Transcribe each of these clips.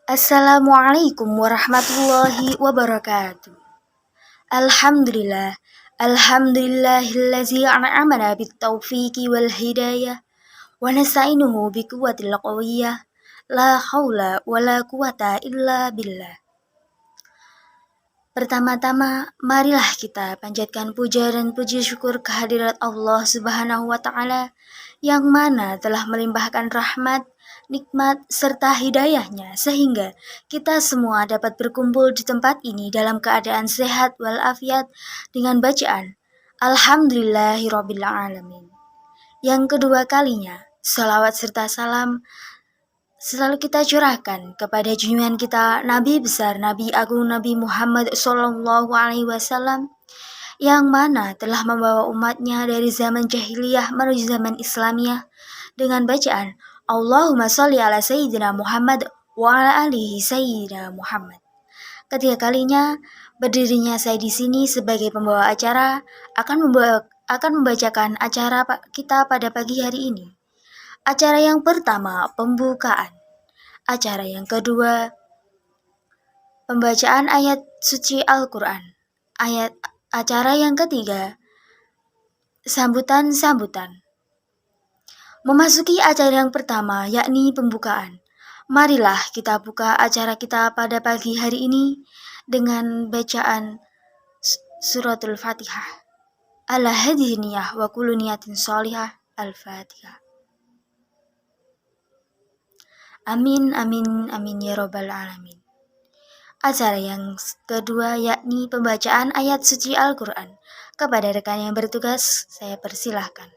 Assalamualaikum warahmatullahi wabarakatuh. Alhamdulillah, alhamdulillahillazi an'amana bitaufiqi wal hidayah wa nasta'inuhu biquwwatil qawiyyah la haula wala quwata illa billah. Pertama-tama, marilah kita panjatkan puja dan puji syukur kehadirat Allah Subhanahu wa Ta'ala yang mana telah melimpahkan rahmat, nikmat, serta hidayahnya sehingga kita semua dapat berkumpul di tempat ini dalam keadaan sehat walafiat dengan bacaan Alhamdulillahirabbil alamin. Yang kedua kalinya, salawat serta salam selalu kita curahkan kepada junjungan kita Nabi besar Nabi Agung Nabi Muhammad SAW yang mana telah membawa umatnya dari zaman jahiliyah menuju zaman Islamiyah dengan bacaan Allahumma sholli ala Sayyidina Muhammad wa ala alihi Sayyidina Muhammad. Ketiga kalinya berdirinya saya di sini sebagai pembawa acara akan membacakan acara kita pada pagi hari ini. Acara yang pertama, pembukaan. Acara yang kedua, pembacaan ayat suci Al-Quran. Acara yang ketiga, sambutan-sambutan. Memasuki acara yang pertama, yakni pembukaan. Marilah kita buka acara kita pada pagi hari ini dengan bacaan suratul Fatihah. Ala hadhihi niyah wa kullu niyatin sholihah. Al-Fatihah. Amin, amin, amin ya robbal alamin. Acara yang kedua yakni pembacaan ayat suci Al-Quran. Kepada rekan yang bertugas, saya persilahkan.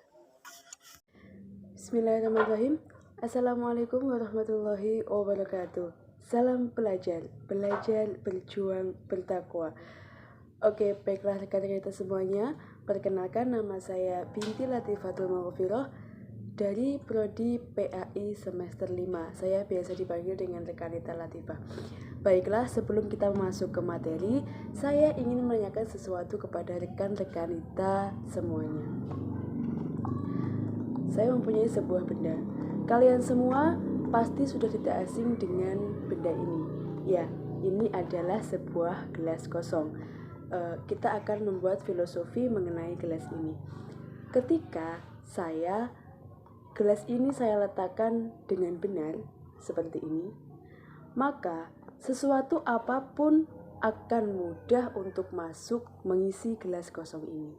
Bismillahirrahmanirrahim. Assalamualaikum warahmatullahi wabarakatuh. Salam pelajar, belajar, berjuang, bertakwa. Oke, baiklah rekan-rekan kita semuanya. Perkenalkan, nama saya Binti Latifatul Maghfirah dari Prodi PAI semester 5. Saya biasa dipanggil dengan rekanita Latifah. Baiklah, sebelum kita masuk ke materi, saya ingin menanyakan sesuatu kepada rekan-rekanita semuanya. Saya mempunyai sebuah benda. Kalian semua pasti sudah tidak asing dengan benda ini. Ya, ini adalah sebuah gelas kosong. Kita akan membuat filosofi mengenai gelas ini. Ketika gelas ini saya letakkan dengan benar seperti ini, maka sesuatu apapun akan mudah untuk masuk mengisi gelas kosong ini.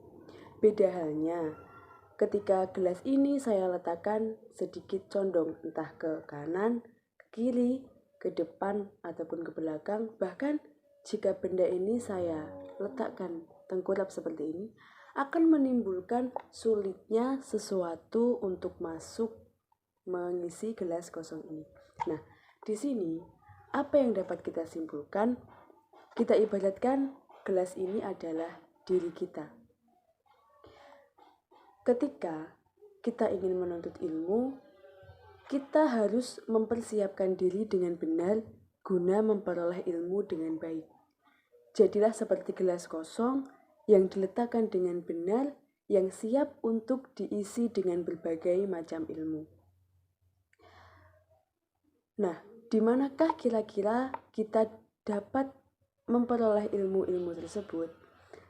Beda halnya ketika gelas ini saya letakkan sedikit condong entah ke kanan, ke kiri, ke depan ataupun ke belakang. Bahkan jika benda ini saya letakkan tengkurap seperti ini, akan menimbulkan sulitnya sesuatu untuk masuk mengisi gelas kosong ini. Nah, di sini apa yang dapat kita simpulkan? Kita ibaratkan gelas ini adalah diri kita. Ketika kita ingin menuntut ilmu, kita harus mempersiapkan diri dengan benar guna memperoleh ilmu dengan baik. Jadilah seperti gelas kosong yang diletakkan dengan benar, yang siap untuk diisi dengan berbagai macam ilmu. Nah, di manakah kira-kira kita dapat memperoleh ilmu-ilmu tersebut?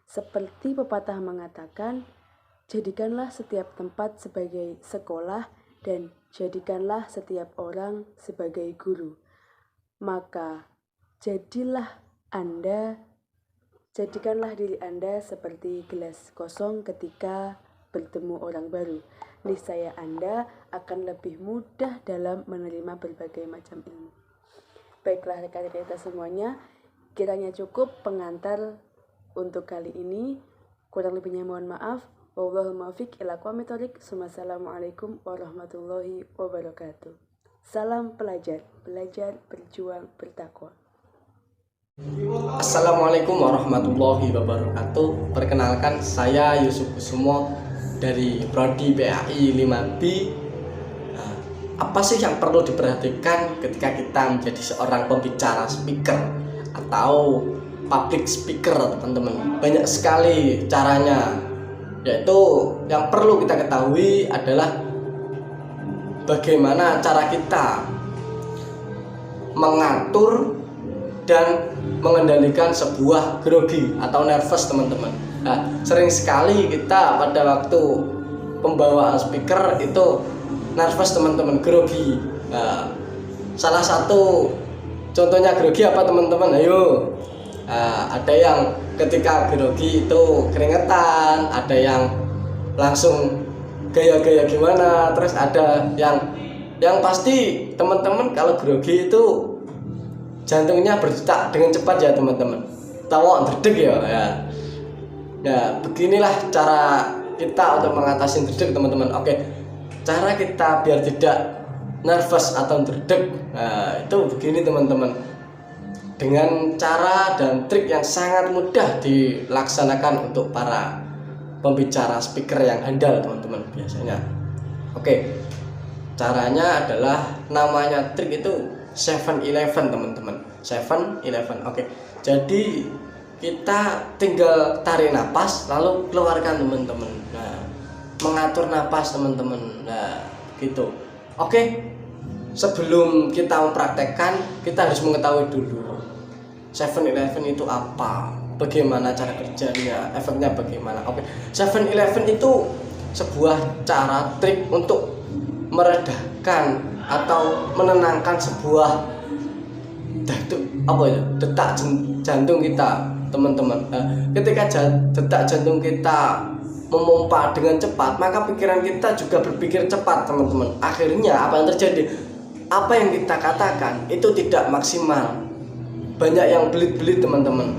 Seperti pepatah mengatakan, jadikanlah setiap tempat sebagai sekolah dan jadikanlah setiap orang sebagai guru. Maka jadikanlah diri Anda seperti gelas kosong ketika bertemu orang baru. Niscaya Anda akan lebih mudah dalam menerima berbagai macam ilmu. Baiklah rekan-rekan kita semuanya, kiranya cukup pengantar untuk kali ini. Kurang lebihnya mohon maaf. Wallahul muwaffiq ila aqwamit thoriq. Assalamualaikum warahmatullahi wabarakatuh. Salam pelajar, belajar, berjuang, bertakwa. Assalamualaikum warahmatullahi wabarakatuh. Perkenalkan, saya Yusuf Kusumo dari Prodi PAI 5B. Apa sih yang perlu diperhatikan ketika kita menjadi seorang pembicara, speaker atau public speaker, teman-teman? Banyak sekali caranya, yaitu yang perlu kita ketahui adalah bagaimana cara kita mengatur dan mengendalikan sebuah grogi atau nervous teman-teman. Nah, sering sekali kita pada waktu pembawaan speaker itu nervous teman-teman, grogi. Nah, salah satu contohnya grogi apa teman-teman? Ayo. Ada yang ketika grogi itu keringetan, ada yang langsung gaya-gaya gimana, terus ada yang pasti teman-teman kalau grogi itu jantungnya berdetak dengan cepat ya teman-teman. Tahu dredeg ya. Ya, beginilah cara kita untuk mengatasi dredeg teman-teman. Oke. Cara kita biar tidak nervous atau dredeg. Nah, itu begini teman-teman. Dengan cara dan trik yang sangat mudah dilaksanakan untuk para pembicara speaker yang handal teman-teman biasanya. Oke. Caranya adalah namanya trik itu 7-11 teman-teman. 7-11. Oke. Jadi kita tinggal tarik napas lalu keluarkan teman-teman. Nah, mengatur napas teman-teman. Nah, gitu. Oke. Sebelum kita mempraktekkan, kita harus mengetahui dulu 7-11 itu apa, bagaimana cara kerjanya, efeknya bagaimana. Oke. 7-11 itu sebuah cara trik untuk meredakan atau menenangkan sebuah detak jantung kita teman-teman. Ketika detak jantung kita memompa dengan cepat, maka pikiran kita juga berpikir cepat teman-teman. Akhirnya apa yang terjadi? Apa yang kita katakan itu tidak maksimal, banyak yang belit-belit teman-teman.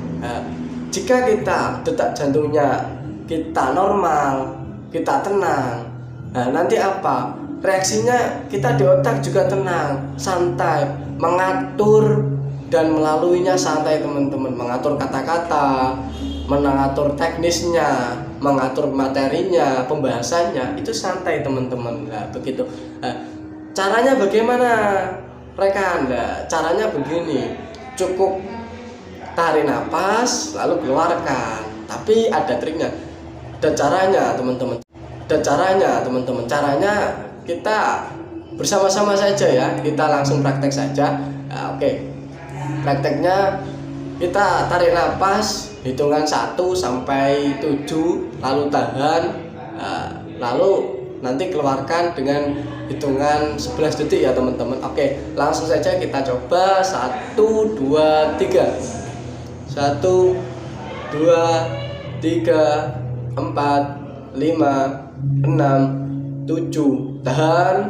Jika kita detak jantungnya kita normal, kita tenang, nanti apa? Reaksinya kita di otak juga tenang, santai, mengatur dan melaluinya santai teman-teman. Mengatur kata-kata, mengatur teknisnya, mengatur materinya, pembahasannya itu santai teman-teman. Nah, begitu. Caranya bagaimana rekan? Nah, caranya begini, cukup tarik nafas lalu keluarkan. Tapi ada triknya dan caranya teman-teman. Caranya kita bersama-sama saja ya, kita langsung praktek saja. Oke. Prakteknya kita tarik nafas hitungan 1 sampai 7 lalu tahan, lalu nanti keluarkan dengan hitungan 11 detik ya teman-teman. Oke, langsung saja kita coba. 1 2 3. 1 2 3 4 5 6 7. Tahan,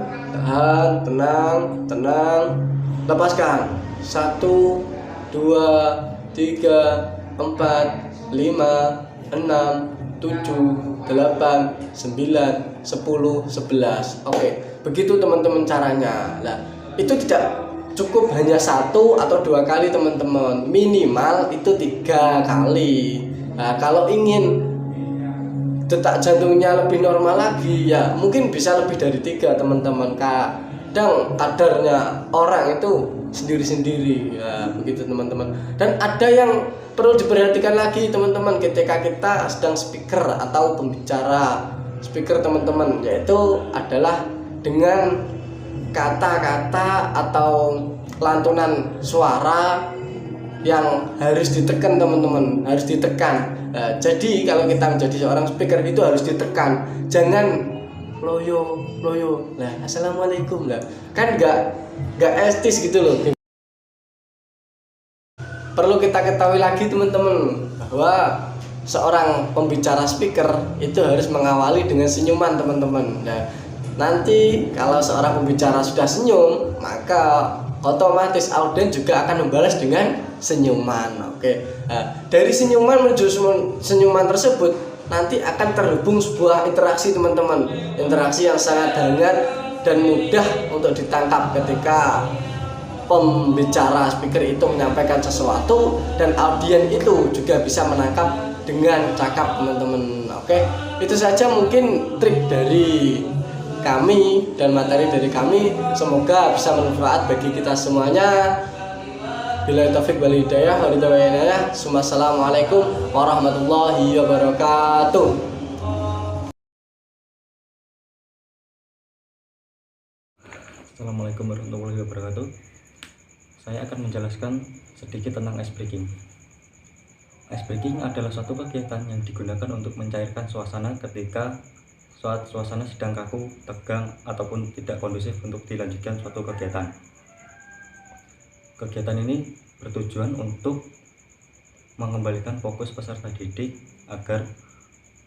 tenang, lepaskan. 1 2 3 4 5 6 7 8 9 10 11. Oke, begitu teman-teman caranya. Nah, itu tidak cukup hanya 1 atau 2 kali teman-teman, minimal itu 3 kali. Nah, kalau ingin detak jantungnya lebih normal lagi ya mungkin bisa lebih dari 3 teman-teman. Kadang kadarnya orang itu sendiri-sendiri ya, begitu teman-teman. Dan ada yang perlu diperhatikan lagi teman-teman ketika kita sedang speaker atau pembicara speaker teman-teman, yaitu adalah dengan kata-kata atau lantunan suara yang harus ditekan teman-teman, harus ditekan. Jadi kalau kita menjadi seorang speaker itu harus ditekan, jangan loyo. Nah, assalamualaikum lah, kan nggak etis gitu loh. Perlu kita ketahui lagi teman-teman bahwa seorang pembicara speaker itu harus mengawali dengan senyuman teman-teman. Nah, nanti kalau seorang pembicara sudah senyum, maka otomatis audien juga akan membalas dengan senyuman. Oke. Nah, dari senyuman menuju senyuman tersebut nanti akan terhubung sebuah interaksi teman-teman. Interaksi yang sangat hangat dan mudah untuk ditangkap ketika pembicara speaker itu menyampaikan sesuatu dan audien itu juga bisa menangkap dengan cakap teman-teman. Oke. Itu saja mungkin trik dari kami dan materi dari kami, semoga bisa bermanfaat bagi kita semuanya. Billahi taufik wal hidayah. Wassalamualaikum warahmatullahi wabarakatuh. Assalamualaikum warahmatullahi wabarakatuh. saya akan menjelaskan sedikit tentang ice breaking. Ice breaking adalah suatu kegiatan yang digunakan untuk mencairkan suasana ketika suasana sedang kaku, tegang, ataupun tidak kondusif untuk dilanjutkan suatu kegiatan. Kegiatan ini bertujuan untuk mengembalikan fokus peserta didik agar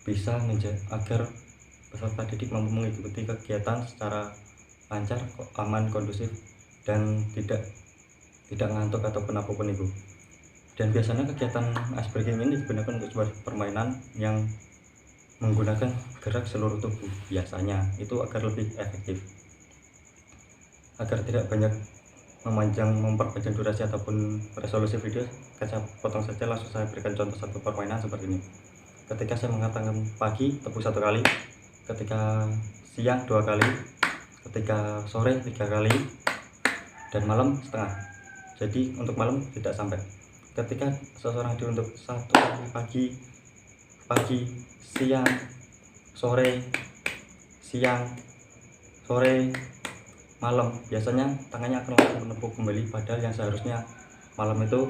peserta didik mampu mengikuti kegiatan secara lancar, aman, kondusif, dan tidak ngantuk ataupun apapun itu. Dan biasanya kegiatan ice breaking ini digunakan untuk sebuah permainan yang menggunakan gerak seluruh tubuh. Biasanya itu agar lebih efektif, agar tidak banyak memperpanjang durasi ataupun resolusi video. Saya potong saja, langsung saya berikan contoh satu permainan seperti ini. Ketika saya mengatakan pagi, tepuk 1 kali, ketika siang 2 kali, ketika sore 3 kali, dan malam setengah. Jadi untuk malam tidak sampai. Ketika seseorang diuntuk 1 kali pagi, siang, sore, malam, biasanya tangannya akan langsung menepuk kembali, padahal yang seharusnya malam itu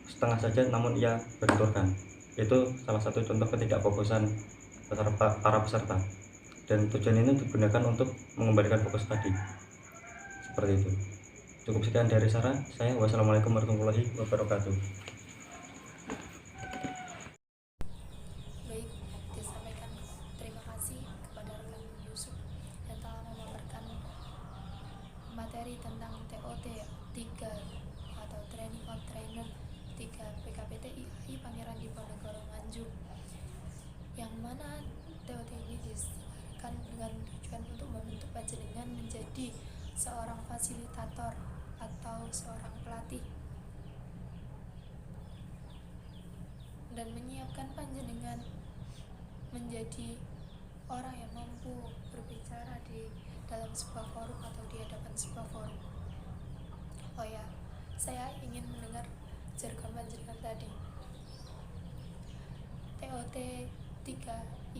setengah saja, namun ia benturkan. Itu salah satu contoh ketidakfokusan para peserta, dan tujuan ini digunakan untuk mengembalikan fokus tadi. Seperti itu. Cukup sekian dari saya. Wassalamualaikum warahmatullahi wabarakatuh. Baik, disampaikan terima kasih kepada rekan Yusuf yang telah memaparkan materi tentang TOT 3 atau Training of Trainer 3 PKPTI Pangeran Diponegoro Nganjuk, yang mana TOT ini diselenggarakan dengan tujuan untuk membentuk panjenengan menjadi seorang fasilitator atau seorang pelatih, dan menyiapkan panjenengan menjadi orang yang mampu berbicara di dalam sebuah forum atau di hadapan sebuah forum. Oh ya, saya ingin mendengar jargon panjenengan tadi. TOT 3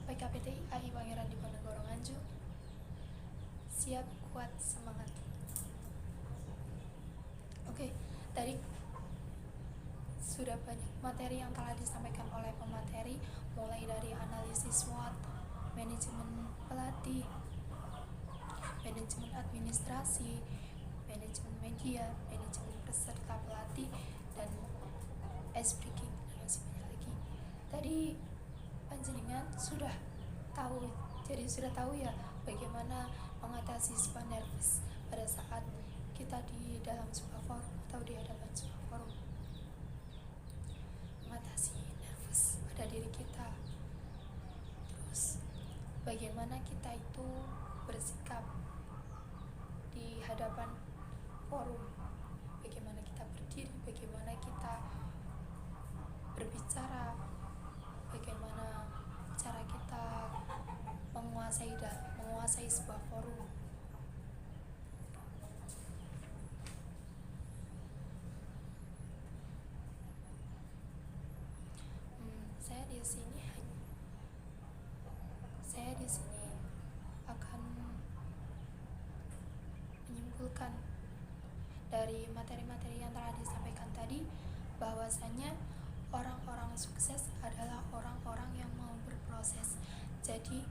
PKPTI Pangeran Diponegoro Nganjuk. Siap, kuat, semangat. Oke, tadi sudah banyak materi yang telah disampaikan oleh pemateri, mulai dari analisis SWOT, manajemen pelatih, manajemen administrasi, manajemen media, manajemen peserta pelatih, dan ice breaking, dan masih banyak lagi. Tadi panjenengan sudah tahu ya bagaimana mengatasi sebuah nervous pada saat kita di dalam sebuah forum atau di hadapan sebuah forum. Mengatasi nervous pada diri kita, terus bagaimana kita itu bersikap di hadapan forum, bagaimana kita berdiri, bagaimana kita berbicara, bagaimana cara kita menguasai sebuah forum. Saya di sini akan menyimpulkan dari materi-materi yang telah disampaikan tadi, bahwasanya orang-orang sukses adalah orang-orang yang mau berproses. Jadi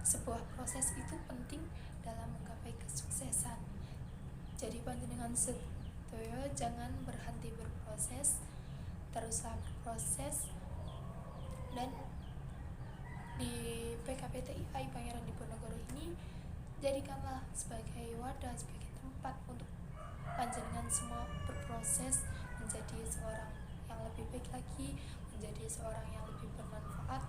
sebuah proses itu penting dalam menggapai kesuksesan. Jadi panjenengan sedaya jangan berhenti berproses, teruslah berproses. Dan di PKPTI Pangeran Diponegoro ini, jadikanlah sebagai wadah, sebagai tempat untuk panjenengan semua berproses menjadi seorang yang lebih baik lagi, menjadi seorang yang lebih bermanfaat